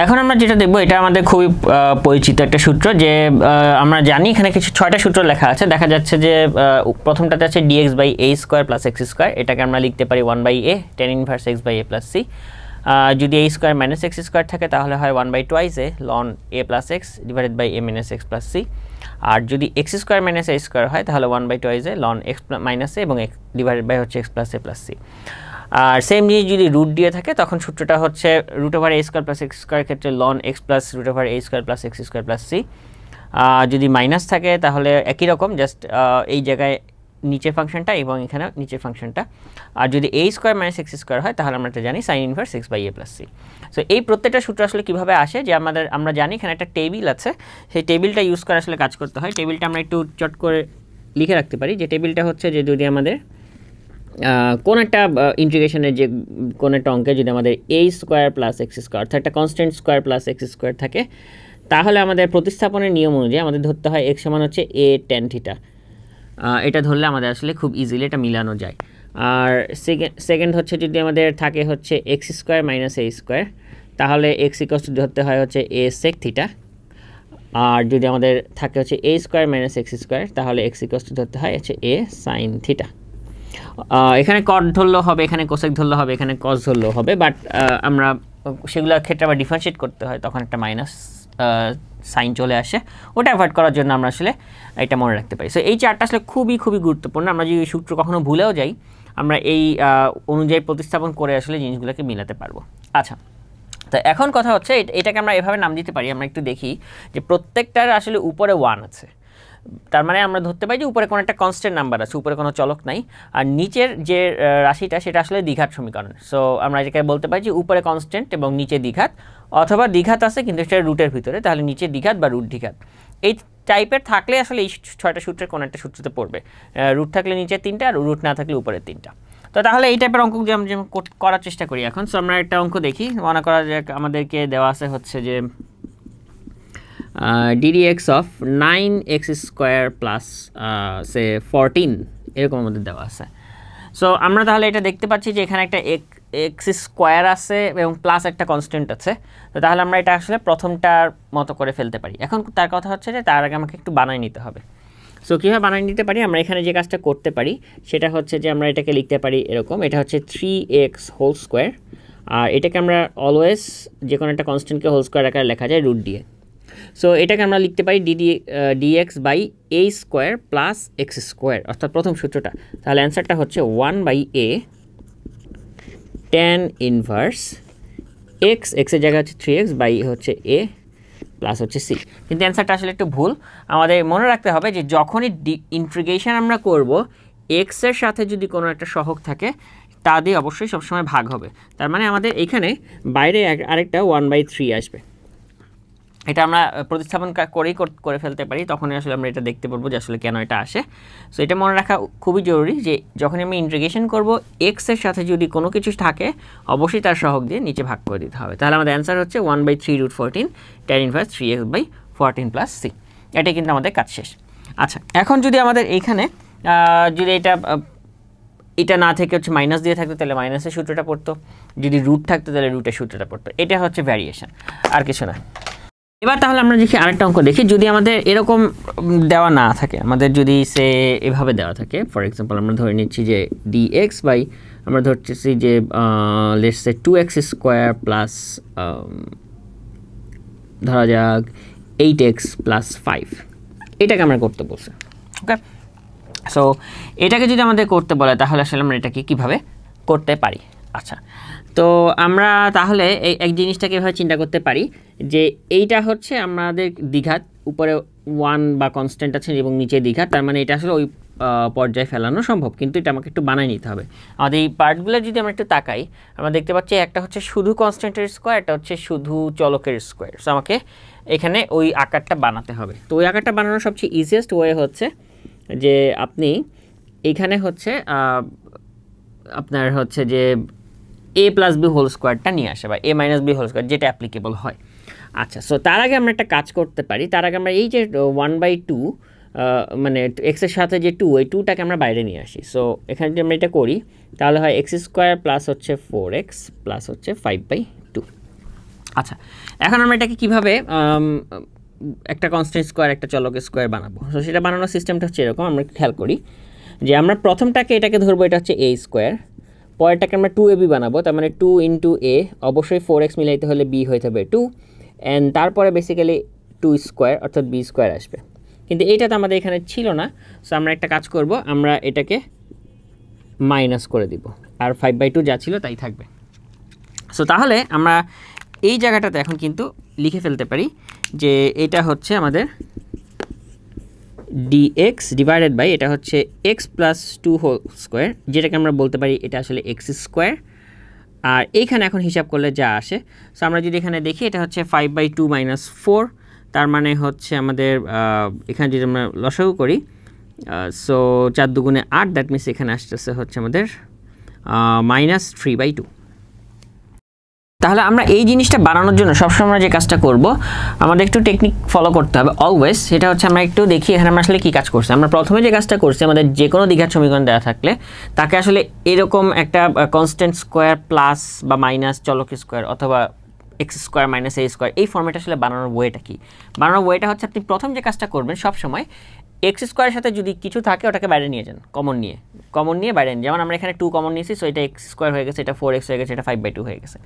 এখন আমরা যেটা দেখব এটা আমাদের খুবই পরিচিত একটা সূত্র, যে আমরা জানি এখানে কিছু 6টা সূত্র লেখা আছে। দেখা যাচ্ছে যে প্রথমটাতে আছে dx/a² + x², এটাকে আমরা লিখতে পারি 1/a tan inverse x by a plus c। যদি a² - x² থাকে তাহলে হয় 1/2a ln a plus x divided by a minus x plus c। আর যদি x² - a² হয় তাহলে 1/2a ln x minus a এবং x ডিভাইডেড বাই হচ্ছে x plus a plus c। আর সেম জিনিস যদি রুট দিয়ে থাকে তখন সূত্রটা হচ্ছে √a² + x² এর ক্ষেত্রে ln x plus √a² + x² plus c। যদি মাইনাস থাকে তাহলে একই রকম, জাস্ট এই জায়গায় নিচের ফাংশনটা এবং এখানে নিচের ফাংশনটা। আর যদি a² - x² হয় তাহলে আমরা এটা জানি sin inverse x by a plus c। So এই প্রত্যেকটা সূত্র আসলে কীভাবে আসে, যে আমরা জানি এখানে একটা টেবিল আছে, সেই টেবিলটা ইউজ করে আসলে কাজ করতে হয়। টেবিলটা আমরা একটু চট করে লিখে রাখতে পারি, যে টেবিলটা হচ্ছে যে যদি আমাদের কোন একটা ইন্টিগ্রেশনের যে কোন একটা অঙ্কে যদি আমাদের a² + x² অর্থাৎ একটা কনস্ট্যান্ট স্কোয়ার প্লাস x² থাকে, তাহলে আমাদের প্রতিস্থাপনের নিয়ম অনুযায়ী আমাদের ধরতে হয় x সমান হচ্ছে a tan থিটা। এটা ধরলে আমাদের আসলে খুব ইজিলি এটা মিলানো যায়। আর সেকেন্ড হচ্ছে যদি আমাদের থাকে হচ্ছে x² - a², তাহলে x = ধরতে হয় হচ্ছে a sec থিটা। আর যদি আমাদের থাকে হচ্ছে a² - x², তাহলে x = ধরতে হয় হচ্ছে a sin থিটা। এখানে কট ধরলেও হবে, এখানে কোসেক ধরলেও হবে, এখানে কস ধরলেও হবে, বাট আমরা সেগুলোর ক্ষেত্রে আবার ডিফারেন্সিয়েট করতে হয়, তখন একটা মাইনাস সাইন চলে আসে। ওটা অ্যাভয়েড করার জন্য আমরা আসলে এটা মনে রাখতে পারি। সো এই চারটা আসলে খুবই গুরুত্বপূর্ণ। আমরা যদি সূত্র কখনো ভুলেও যাই, আমরা এই অনুযায়ী প্রতিস্থাপন করে আসলে জিনিসগুলোকে মিলাতে পারবো। আচ্ছা, তো এখন কথা হচ্ছে এটাকে আমরা এভাবে নাম দিতে পারি। আমরা একটু দেখি যে প্রত্যেকটার আসলে উপরে 1 আছে, তার মানে আমরা ধরতে পারি যে উপরে কোনো একটা কনস্ট্যান্ট নাম্বার আছে, উপরে কোনো চলক নাই। আর নিচের যে রাশিটা সেটা আসলে দ্বিঘাত সমীকরণ। সো আমরা এটাকে বলতে পারি যে উপরে কনস্ট্যান্ট এবং নিচে দ্বিঘাত, অথবা দ্বিঘাত আছে কিন্তু সেটা রুটের ভিতরে, তাহলে নিচে দ্বিঘাত বা রুট দ্বিঘাত। এই টাইপের থাকলে আসলে এই 6টা সূত্রের কোনো একটা সূত্রতে পড়বে। রুট থাকলে নিচে 3টা, আর রুট না থাকলে উপরে 3টা। তো তাহলে এই টাইপের অঙ্ক যে আমরা করার চেষ্টা করি এখন। সো আমরা একটা অঙ্ক দেখি। মনে করা যাক আমাদেরকে দেওয়া আছে হচ্ছে যে ddx of 9x² plus say 14 এরকম আমাদের দেওয়া আছে। সো আমরা তাহলে এটা দেখতে পাচ্ছি যে এখানে একটা x² আছে এবং প্লাস একটা কনস্ট্যান্ট আছে। তো তাহলে আমরা এটা আসলে প্রথমটার মতো করে ফেলতে পারি। এখন তার কথা হচ্ছে যে তার আগে আমাকে একটু বানাই নিতে হবে। সো কীভাবে বানিয়ে নিতে পারি, আমরা এখানে যে কাজটা করতে পারি সেটা হচ্ছে যে আমরা এটাকে লিখতে পারি এরকম, এটা হচ্ছে 3x², আর এটাকে আমরা অলওয়েজ যে কোনো একটা কনস্ট্যান্টকে হোল স্কোয়ার আকারে লেখা যায় রুট দিয়ে। সো এটাকে আমরা লিখতে পারি dx/a² plus x², অর্থাৎ প্রথম সূত্রটা। তাহলে অ্যান্সারটা হচ্ছে 1/a tan ইনভার্স x এর জায়গায় হচ্ছে 3x বাই হচ্ছে a প্লাস হচ্ছে c। কিন্তু অ্যান্সারটা আসলে একটু ভুল। আমাদের মনে রাখতে হবে যে যখনই ইন্টিগ্রেশন আমরা করব, x এর সাথে যদি কোনো একটা সহগ থাকে তা দিয়ে অবশ্যই সবসময় ভাগ হবে। তার মানে আমাদের এখানে বাইরে আরেকটা 1/3 আসবে। এটা আমরা প্রতিস্থাপন করেই করে ফেলতে পারি, তখনই আসলে আমরা এটা দেখতে পারবো যে আসলে কেন এটা আসে। সো এটা মনে রাখা খুবই জরুরি যে যখন আমি ইন্টিগ্রেশন করব, এক্স এর সাথে যদি কোনো কিছু থাকে অবশ্যই তার সহগ দিয়ে নিচে ভাগ করে দিতে হবে। তাহলে আমাদের অ্যান্সার হচ্ছে 1/3√14 tan inverse 3x/14 plus c। এটাই কিন্তু আমাদের কাজ শেষ। আচ্ছা, এখন যদি আমাদের এইখানে যদি এটা না থেকে হচ্ছে মাইনাস দিয়ে থাকতো তাহলে মাইনাসের সূত্রটা পড়তো, যদি রুট থাকতো তাহলে রুটের সূত্রটা পড়তো। এটা হচ্ছে ভ্যারিয়েশন, আর কিছু না। এবার তাহলে আমরা দেখি আরেকটা অঙ্ক দেখি। যদি আমাদের এরকম দেওয়া না থাকে, আমাদের যদি সে এভাবে দেওয়া থাকে, ফর এক্সাম্পল আমরা ধরে নিচ্ছি যে dx বাই আমরা ধরতেছি যে লেটস সে 2x² প্লাস ধরা যাক 8x প্লাস 5, এটাকে আমরা করতে বলছি। ওকে, সো এটাকে যদি আমাদের করতে বলে তাহলে আসলে আমরা এটাকে কীভাবে করতে পারি। আচ্ছা, তো আমরা তাহলে এই জিনিসটাকে এভাবে চিন্তা করতে পারি যে এইটা হচ্ছে আমাদের দ্বিঘাত, উপরে 1 বা কনস্ট্যান্ট আছে এবং নিচে দ্বিঘাত। তার মানে এটা আসলে ওই পর্যায়ে ফেলানো সম্ভব, কিন্তু এটা আমাকে একটু বানাই নিতে হবে। আমাদের এই পার্টগুলো যদি আমরা একটু তাকাই, আমরা দেখতে পাচ্ছি একটা হচ্ছে শুধু কনস্ট্যান্টের স্কোয়ার, একটা হচ্ছে শুধু চলকের স্কোয়ার। সো আমাকে এখানে ওই আকারটা বানাতে হবে। তো ওই আকারটা বানানোর সবচেয়ে ইজিয়েস্ট ওয়ে হচ্ছে যে আপনি এখানে হচ্ছে আপনার হচ্ছে যে a প্লাস বি হোল স্কোয়ারটা নিয়ে আসে, বা a minus B whole square, যেটা অ্যাপ্লিকেবল হয়। আচ্ছা, সো তার আগে আমরা একটা কাজ করতে পারি। তার আগে আমরা এই যে 1/2 মানে এক্সের সাথে যে 2, ওই 2টাকে আমরা বাইরে নিয়ে আসি। সো এখানে যদি আমরা এটা করি তাহলে হয় x² প্লাস হচ্ছে 4x প্লাস হচ্ছে 5/2। আচ্ছা, এখন আমরা এটাকে কীভাবে একটা কনস্ট্যান্ট স্কোয়ার একটা চলকের স্কোয়ার বানাবো। তো সেটা বানানোর সিস্টেমটা হচ্ছে এরকম, আমরা খেয়াল করি যে আমরা প্রথমটাকে এটাকে ধরবো, এটা হচ্ছে a স্কোয়ার, পরেরটাকে আমরা 2ab বানাবো, তার মানে 2 ইন্টু a, অবশ্যই 4x মিলাইতে হলে b হয়ে যাবে 2, অ্যান্ড তারপরে বেসিক্যালি 2 স্কোয়ার অর্থাৎ b স্কোয়ার আসবে। কিন্তু এইটা তো আমাদের এখানে ছিল না, সো আমরা একটা কাজ করব, আমরা এটাকে মাইনাস করে দিব, আর 5/2 যা ছিল তাই থাকবে। সো তাহলে আমরা এই জায়গাটাতে এখন কিন্তু লিখে ফেলতে পারি যে এটা হচ্ছে আমাদের dx ডিভাইডেড বাই, এটা হচ্ছে x প্লাস 2 হোল স্কোয়ার, যেটাকে আমরা বলতে পারি এটা আসলে x স্কোয়ার। আর এইখানে এখন হিসাব করলে যা আসে, সো আমরা যদি এখানে দেখি এটা হচ্ছে 5/2 মাইনাস 4, তার মানে হচ্ছে আমাদের এখানে যদি আমরা লসাগু করি, সো 4 দুগুণে 8, দ্যাট মিনস এখানে আসতেছে হচ্ছে আমাদের -3/2। তাহলে আমরা এই জিনিসটা বানানোর জন্য সবসময় যে কাজটা করব, আমাদের একটু টেকনিক ফলো করতে হবে অলওয়েজ। সেটা হচ্ছে আমরা একটু দেখি এখানে আমরা আসলে কী কাজ করছি। আমরা প্রথমে যে কাজটা করছি, আমাদের যে কোনো দ্বিঘাত সমীকরণ দেওয়া থাকলে তাকে আসলে এরকম একটা কনস্ট্যান্ট স্কোয়ার প্লাস বা মাইনাস চলক স্কোয়ার অথবা x square minus a square, এই ফর্মেট আসলে বানানোর ওয়েটা কি? বানানোর ওয়েটা হচ্ছে আপনি প্রথম যে কাজটা করবেন সবসময় এক্স স্কোয়ারের সাথে যদি কিছু থাকে ওটাকে বাইরে নিয়ে যান, কমন নিয়ে বাইরে নিয়ে, যেমন আমরা এখানে 2 কমন নিয়েছি, সো এটা এক্স স্কোয়ার হয়ে গেছে, এটা 4x হয়ে গেছে, এটা 5/2 হয়ে গেছে।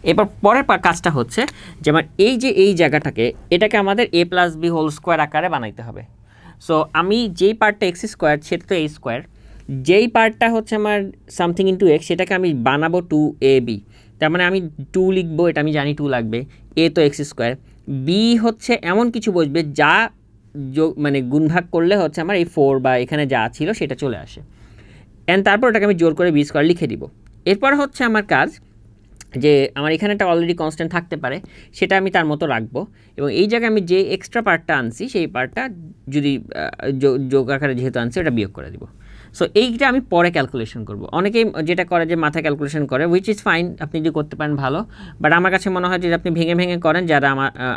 এরপর পরের কাজটা হচ্ছে যেমন এই যে এই জায়গাটাকে, এটাকে আমাদের a plus b whole square আকারে বানাইতে হবে। সো আমি যেই পার্টটা এক্স স্কোয়ার সেটা তো a স্কোয়ার, যেই পার্টটা হচ্ছে আমার সামথিং ইন্টু এক্স সেটাকে আমি বানাবো 2ab, তার মানে আমি 2 লিখবো, এটা আমি জানি 2 লাগবে, a তো এক্স স্কোয়ার, b হচ্ছে এমন কিছু বসবে যা মানে গুণভাগ করলে হচ্ছে আমার এই 4 বা এখানে যা ছিল সেটা চলে আসে, অ্যান্ড তারপর ওটাকে আমি জোর করে b স্কোয়ার লিখে দিব। এরপর হচ্ছে আমার কাজ যে আমার এখানে একটা অলরেডি কনস্ট্যান্ট থাকতে পারে, সেটা আমি তার মতো রাখবো, এবং এই জায়গায় আমি যে এক্সট্রা পার্টটা আনছি সেই পার্টটা যদি যোগ আকারে যেহেতু আনছি ওটা বিয়োগ করে দিব। সো এইটা আমি পরে ক্যালকুলেশন করব। অনেকেই যেটা করে যে মাথায় ক্যালকুলেশন করে, হুইচ ইজ ফাইন, আপনি যদি করতে পারেন ভালো, বাট আমার কাছে মনে হয় যে আপনি ভেঙে ভেঙে করেন, যারা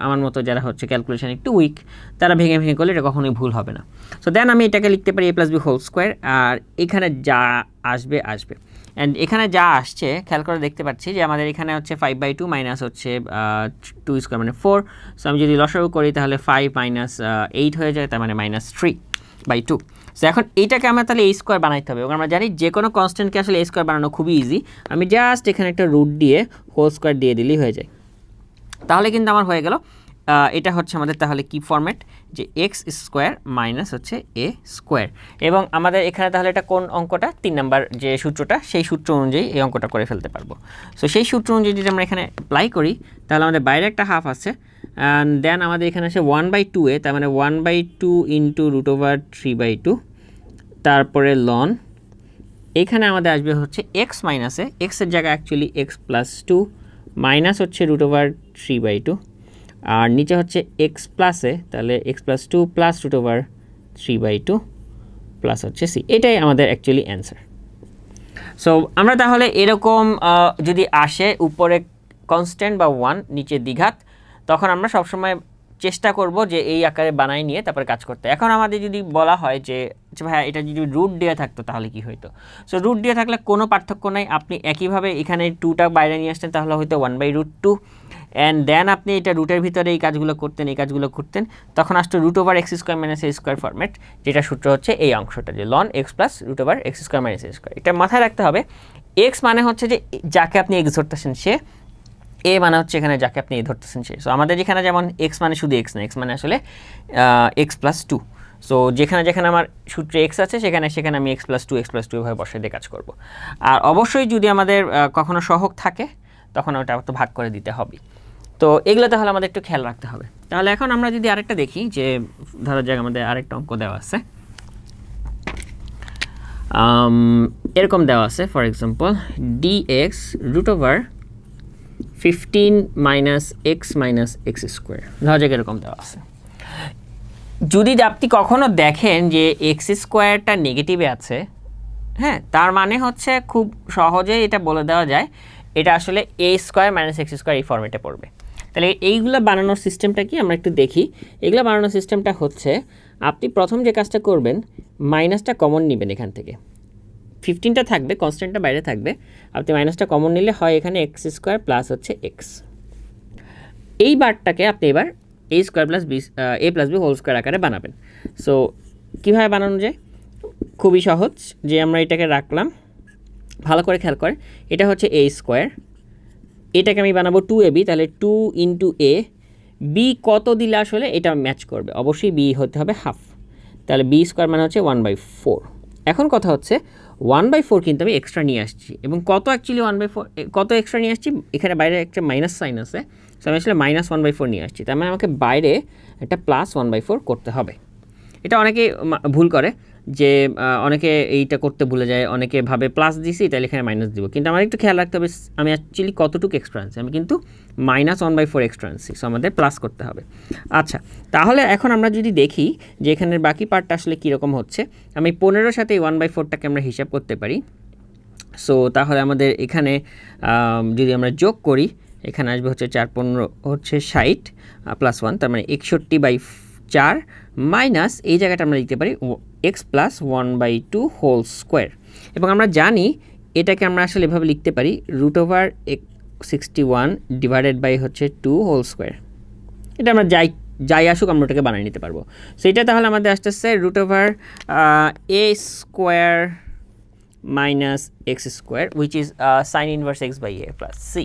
আমার মতো যারা হচ্ছে ক্যালকুলেশন একটু উইক, তারা ভেঙে ভেঙে করলে এটা কখনোই ভুল হবে না। সো দেন আমি এটাকে লিখতে পারি a plus b whole square, আর এখানে যা আসবে অ্যান্ড এখানে যা আসছে খেয়াল করে দেখতে পাচ্ছি যে আমাদের এখানে হচ্ছে 5/2 মাইনাস হচ্ছে 2 স্কোয়ার মানে 4, সো আমি যদি লসাগু করি তাহলে 5 মাইনাস 8 হয়ে যায়, তার মানে -3/2। সো এখন এইটাকে আমরা তাহলে a স্কোয়ার বানাইতে হবে, এবং আমরা জানি যে কোনো কনস্ট্যান্টকে আসলে a স্কোয়ার বানানো খুবই ইজি, আমি জাস্ট এখানে একটা রুট দিয়ে হোল স্কোয়ার দিয়ে দিলেই হয়ে যায়। তাহলে কিন্তু আমার হয়ে গেল, এটা হচ্ছে আমাদের তাহলে কি ফরম্যাট, যে এক্স স্কোয়ার মাইনাস হচ্ছে a স্কোয়ার, এবং আমাদের এখানে তাহলে এটা কোন অঙ্কটা, 3 নাম্বার যে সূত্রটা, সেই সূত্র অনুযায়ী এই অঙ্কটা করে ফেলতে পারবো। সো সেই সূত্র অনুযায়ী যদি আমরা এখানে অ্যাপ্লাই করি তাহলে আমাদের বাইরে একটা হাফ আছে, অ্যান্ড দেন আমাদের এখানে আছে 1/2a, তার মানে 1/2 ইন্টু √3/2, তারপরে লন, এখানে আমাদের আসবে হচ্ছে এক্স মাইনাসে, এক্সের জায়গায় অ্যাকচুয়ালি এক্স প্লাস 2 মাইনাস হচ্ছে √3/2, আর নিচে হচ্ছে এক্স প্লাসে, তাহলে এক্স প্লাস 2 প্লাস √3/2 প্লাস হচ্ছে সি, এটাই আমাদের অ্যাকচুয়ালি অ্যান্সার। সো আমরা তাহলে এরকম যদি আসে উপরে কনস্ট্যান্ট বা 1 নিচে দ্বিঘাত, তখন আমরা সবসময় চেষ্টা করব যে এই আকারে বানাই নিয়ে তারপরে কাজ করতে। এখন আমাদের যদি বলা হয় যে ভাই এটা যদি রুট দিয়ে থাকতো তাহলে কি হইতো, সো রুট দিয়ে থাকলে কোনো পার্থক্য নাই, আপনি একইভাবে এখানে 2টা বাইরে নিয়ে আসতেন, তাহলে হয়তো 1/√2, অ্যান্ড দেন আপনি এটা রুটের ভিতরে এই কাজগুলো করতেন, তখন আসতো √x² - a² ফরম্যাট, যেটা সূত্র হচ্ছে এই অংশটা, যে loan x plus √x² - a²। এটা মাথায় রাখতে হবে, x মানে হচ্ছে যে যাকে আপনি x ধরতেছেন সে, a মানে হচ্ছে এখানে যাকে আপনি a ধরতেছেন সে। সো আমাদের এখানে যেমন x মানে শুধু x না, x মানে আসলে x প্লাস 2। সো যেখানে আমার সূত্রে x আছে সেখানে আমি x প্লাস 2 এভাবে বসাই দিয়ে কাজ করব। আর অবশ্যই যদি আমাদের কখনো সহগ থাকে তখন ওটা তো ভাগ করে দিতে হবে। তো এগুলো তাহলে আমাদের একটু খেয়াল রাখতে হবে। তাহলে এখন আমরা যদি আরেকটা দেখি, যে ধরো যাক আমাদের আরেকটা অঙ্ক দেওয়া আছে, এরকম দেওয়া আছে, for example dx √15 minus x minus x², ধরা যাক এরকম দেওয়া আছে। যদি আপনি কখনো দেখেন যে এক্স স্কোয়ারটা নেগেটিভে আছে, হ্যাঁ, তার মানে হচ্ছে খুব সহজেই এটা বলে দেওয়া যায় এটা আসলে a² - x² এই ফর্মেটে পড়বে। তাহলে এইগুলো বানানোর সিস্টেমটা কি আমরা একটু দেখি। এগুলো বানানোর সিস্টেমটা হচ্ছে, আপনি প্রথম যে কাজটা করবেন, মাইনাসটা কমন নেবেন, এখান থেকে 15টা থাকবে, কনস্ট্যান্টটা বাইরে থাকবে, আপনি মাইনাসটা কমন নিলে হয় এখানে x² প্লাস হচ্ছে x, এই বারটাকে আপনি এবার a square plus B a plus B whole square আকারে বানাবেন। সো কীভাবে বানানো যায়? খুবই সহজ, যে আমরা এটাকে রাখলাম, ভালো করে খেয়াল করে, এটা হচ্ছে a স্কোয়ার, এটাকে আমি বানাবো 2ab, তাহলে 2 ইন্টু a, বি কত দিলে আসলে এটা ম্যাচ করবে? অবশ্যই বি হতে হবে হাফ, তাহলে বি স্কোয়ার মানে হচ্ছে 1/4। এখন কথা হচ্ছে 1/4 কিন্তু আমি এক্সট্রা নিয়ে আসছি, এবং কত অ্যাকচুয়ালি 1/4 কত এক্সট্রা নিয়ে আসছি? এখানে বাইরে একটা মাইনাস সাইন আছে, সো আমি আসলে -1/4 নিয়ে আসছি, তার মানে আমাকে বাইরে একটা +1/4 করতে হবে। এটা অনেকে ভুল করে, যে অনেকে এইটা করতে ভুলে যায়, অনেকে ভাবে প্লাস দিছি তাহলে এখানে মাইনাস দিব, কিন্তু আমার একটু খেয়াল রাখতে হবে আমি অ্যাকচুয়ালি কতটুকু এক্সট্রা আনছি। আমি কিন্তু -1/4 এক্সট্রা আনছি, সো আমাদের প্লাস করতে হবে। আচ্ছা, তাহলে এখন আমরা যদি দেখি যে এখানের বাকি পার্টটা আসলে কীরকম হচ্ছে, আমি 15 সাথে 1/4টাকে আমরা হিসাব করতে পারি। সো তাহলে আমাদের এখানে যদি আমরা যোগ করি, এখানে আসবে হচ্ছে 4×15 হচ্ছে 60 +1, তার মানে 61/4 মাইনাস এই জায়গাটা আমরা লিখতে পারি x + 1/2 হোল স্কোয়ার। এবং আমরা জানি এটাকে আমরা আসলে এভাবে লিখতে পারি √61 ডিভাইডেড বাই হচ্ছে 2 হোল স্কোয়ার। এটা আমরা যাই আসুক আমরা ওটাকে বানিয়ে নিতে পারবো। সো এটা তাহলে আমাদের আসতেছে √a square minus x square, which is sine inverse x/a plus c.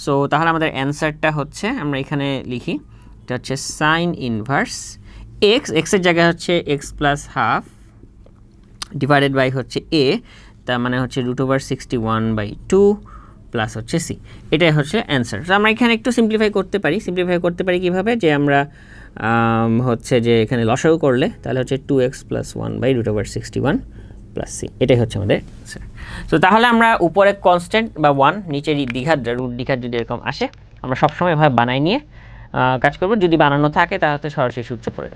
So তাহলে আমাদের অ্যান্সারটা হচ্ছে, আমরা এখানে লিখি, এটা হচ্ছে সাইন ইনভার্স এক্সের জায়গায় হচ্ছে x + হাফ ডিভাইডেড বাই হচ্ছে a, তার মানে হচ্ছে √61/2 প্লাস হচ্ছে সি। এটাই হচ্ছে অ্যান্সার। তো আমরা এখানে একটু সিম্পলিফাই করতে পারি কীভাবে, যে আমরা হচ্ছে যে এখানে লসাগু করলে তাহলে হচ্ছে 2x + 1/√61 প্লাস সি, এটাই হচ্ছে আমাদের অ্যান্সার। তো তাহলে আমরা উপরে কনস্ট্যান্ট বা 1, নিচের দ্বিঘাত রুট দ্বিঘাত যদি এরকম আসে, আমরা সবসময় এভাবে বানাই নিয়ে কাজ করব। যদি বানানো থাকে তাহলে সরাসরি সূত্র পড়ে